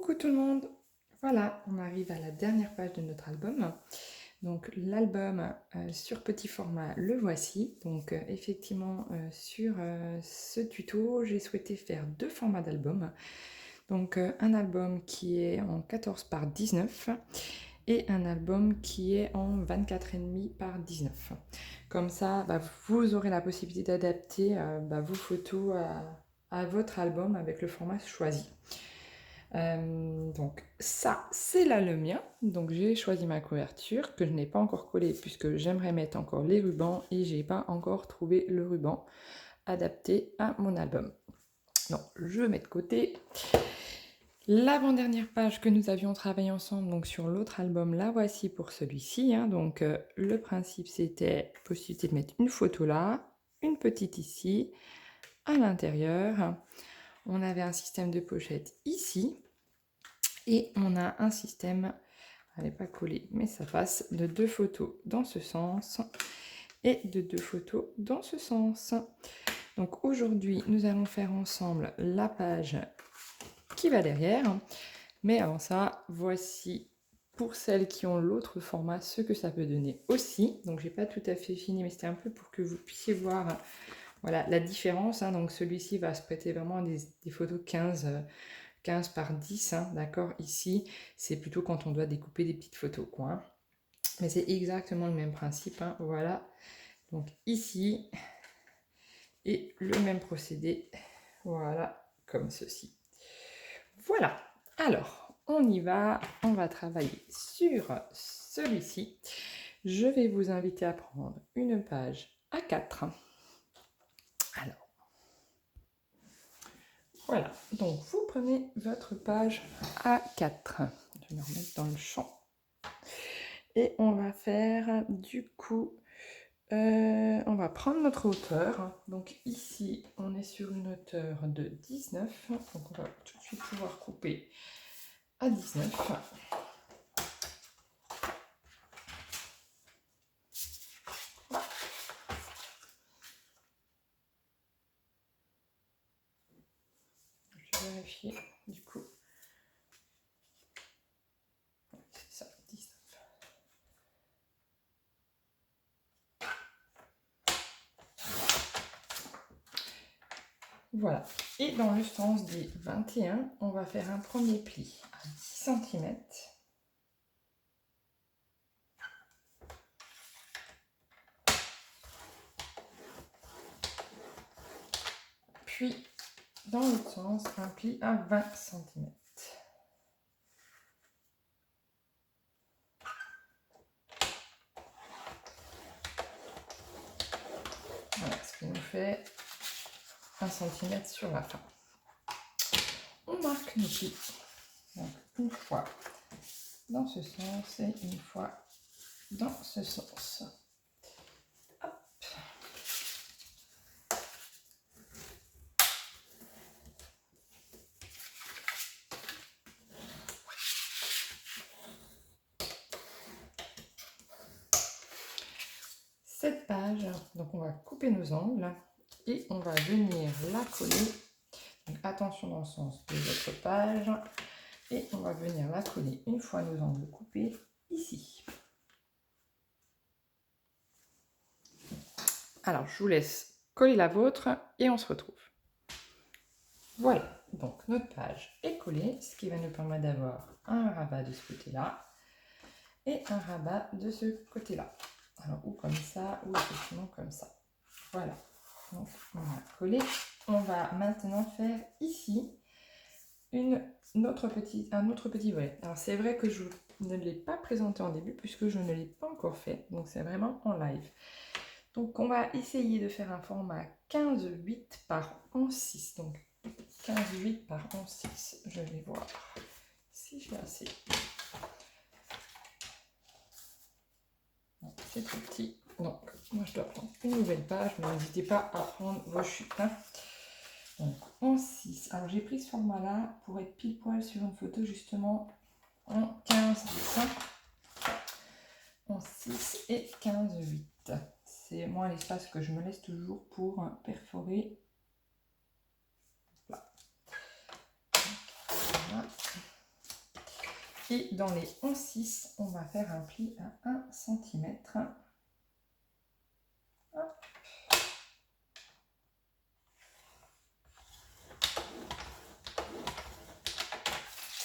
Coucou tout le monde! Voilà, on arrive à la dernière page de notre album. Donc l'album sur petit format, le voici. Donc effectivement, sur ce tuto, j'ai souhaité faire deux formats d'album. Donc un album qui est en 14 par 19 et un album qui est en 24,5 par 19. Comme ça, vous aurez la possibilité d'adapter vos photos à votre album avec le format choisi. Donc ça, c'est là le mien. Donc j'ai choisi ma couverture que je n'ai pas encore collée puisque j'aimerais mettre encore les rubans et j'ai pas encore trouvé le ruban adapté à mon album. Donc je mets de côté. L'avant-dernière page que nous avions travaillé ensemble, donc sur l'autre album, la voici pour celui-ci. Donc le principe, c'était possibilité de mettre une photo là, une petite ici, à l'intérieur. On avait un système de pochette ici. Et on a un système, elle n'est pas collée, mais ça passe, de 2 photos dans ce sens et de 2 photos dans ce sens. Donc aujourd'hui, nous allons faire ensemble la page qui va derrière. Mais avant ça, voici pour celles qui ont l'autre format ce que ça peut donner aussi. Donc j'ai pas tout à fait fini, mais c'était un peu pour que vous puissiez voir voilà, la différence. Donc celui-ci va se prêter vraiment à des photos 15 par 10, d'accord. Ici, c'est plutôt quand on doit découper des petites photos, quoi. Mais c'est exactement le même principe, voilà. Donc ici, et le même procédé, voilà, comme ceci. Voilà, alors, on y va, on va travailler sur celui-ci. Je vais vous inviter à prendre une page A4. Alors, voilà, donc vous prenez votre page A4. Je vais me remettre dans le champ. Et on va faire du coup, on va prendre notre hauteur. Donc ici, on est sur une hauteur de 19. Donc on va tout de suite pouvoir couper à 19. Je vais vérifier du coup. C'est ça, 19. Voilà. Et dans le sens des 21, on va faire un premier pli à 10 cm. Puis, dans l'autre sens, un pli à 20 cm. Voilà, ce qui nous fait 1 cm sur la fin. On marque nos plis. Donc, une fois dans ce sens et une fois dans ce sens. Hop. Cette page, donc on va couper nos angles et on va venir la coller. Donc attention dans le sens de votre page. Et on va venir la coller une fois nos angles coupés ici. Alors je vous laisse coller la vôtre et on se retrouve. Voilà, donc notre page est collée, ce qui va nous permettre d'avoir un rabat de ce côté-là et un rabat de ce côté-là. Alors ou comme ça, ou effectivement comme ça. Voilà, donc on a collé. On va maintenant faire ici un autre petit volet. Alors c'est vrai que je ne l'ai pas présenté en début puisque je ne l'ai pas encore fait, donc c'est vraiment en live. Donc on va essayer de faire un format 15,8 par 11,6. Donc 15,8 par 11,6. Je vais voir si j'ai assez. C'est trop petit. Donc moi je dois prendre une nouvelle page, mais n'hésitez pas à prendre vos chutes. Donc 11,6. Alors j'ai pris ce format là pour être pile poil sur une photo justement en 15,10. 11,6 et 15,8. C'est moi l'espace que je me laisse toujours pour perforer. Voilà. Et dans les 11/6, on va faire un pli à 1 cm.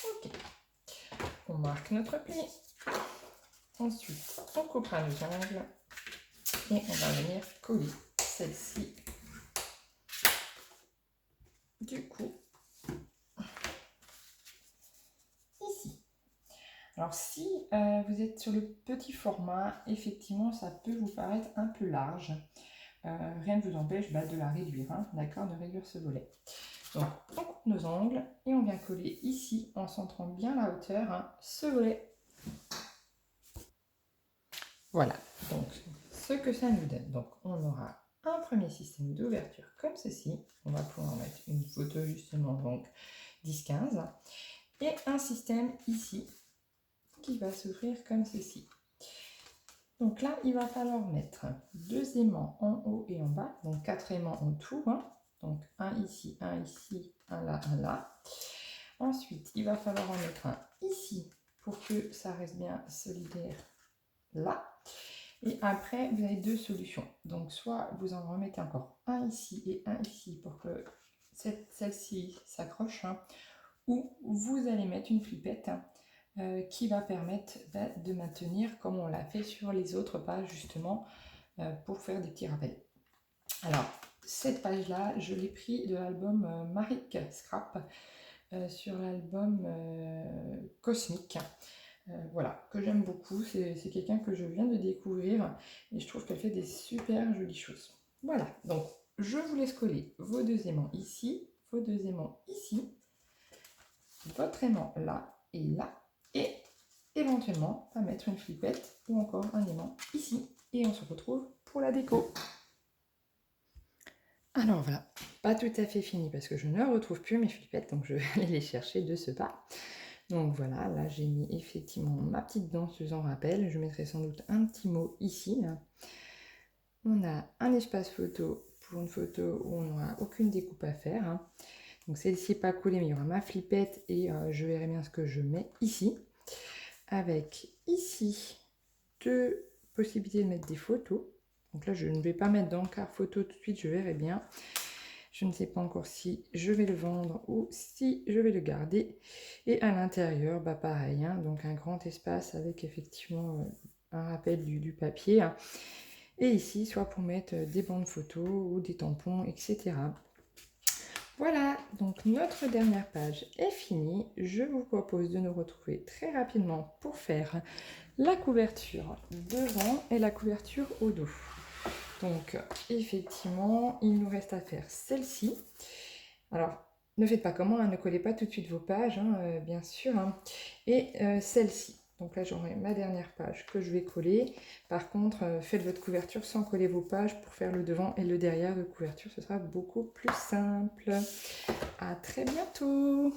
Ok, on marque notre pli. Ensuite, on coupera nos ongles et on va venir coller celle-ci. Du coup, ici. Alors si vous êtes sur le petit format, effectivement, ça peut vous paraître un peu large. Rien ne vous empêche de la réduire, hein, d'accord, de réduire ce volet. Donc, on coupe nos ongles et on vient coller ici, en centrant bien la hauteur, hein, ce volet. Voilà, donc ce que ça nous donne. Donc, on aura un premier système d'ouverture comme ceci. On va pouvoir mettre une photo justement, donc 10-15. Et un système ici qui va s'ouvrir comme ceci. Donc là, il va falloir mettre 2 aimants en haut et en bas, donc 4 aimants en tout, hein. Donc un ici, un ici, un là, un là. Ensuite, il va falloir en mettre un ici pour que ça reste bien solidaire là. Et après, vous avez 2 solutions. Donc soit vous en remettez encore un ici et un ici pour que celle-ci s'accroche, hein, ou vous allez mettre une flippette, hein, qui va permettre de maintenir comme on l'a fait sur les autres pages justement pour faire des petits rappels. Alors cette page là je l'ai pris de l'album Marik Scrap sur l'album Cosmic, voilà, que j'aime beaucoup. C'est quelqu'un que je viens de découvrir et je trouve qu'elle fait des super jolies choses. Voilà, donc je vous laisse coller vos 2 aimants ici, vos 2 aimants ici, votre aimant là et là, et éventuellement à mettre une flippette ou encore un aimant ici. Et on se retrouve pour la déco. Alors voilà, pas tout à fait fini parce que je ne retrouve plus mes flippettes, donc je vais aller les chercher de ce pas. Donc voilà, là j'ai mis effectivement ma petite danseuse en rappel. Je mettrai sans doute un petit mot ici. On a un espace photo pour une photo où on n'aura aucune découpe à faire, hein. Donc celle-ci n'est pas coulée, mais il y aura ma flippette et je verrai bien ce que je mets ici. Avec ici 2 possibilités de mettre des photos. Donc là, je ne vais pas mettre d'encart photo tout de suite, je verrai bien. Je ne sais pas encore si je vais le vendre ou si je vais le garder. Et à l'intérieur, pareil, hein, donc un grand espace avec effectivement un rappel du papier. Hein. Et ici, soit pour mettre des bandes photos ou des tampons, etc. Voilà, donc notre dernière page est finie. Je vous propose de nous retrouver très rapidement pour faire la couverture devant et la couverture au dos. Donc effectivement, il nous reste à faire celle-ci. Alors, ne faites pas comment, hein, ne collez pas tout de suite vos pages, hein, bien sûr. Hein. Et celle-ci. Donc là, j'aurai ma dernière page que je vais coller. Par contre, faites votre couverture sans coller vos pages pour faire le devant et le derrière de couverture. Ce sera beaucoup plus simple. À très bientôt!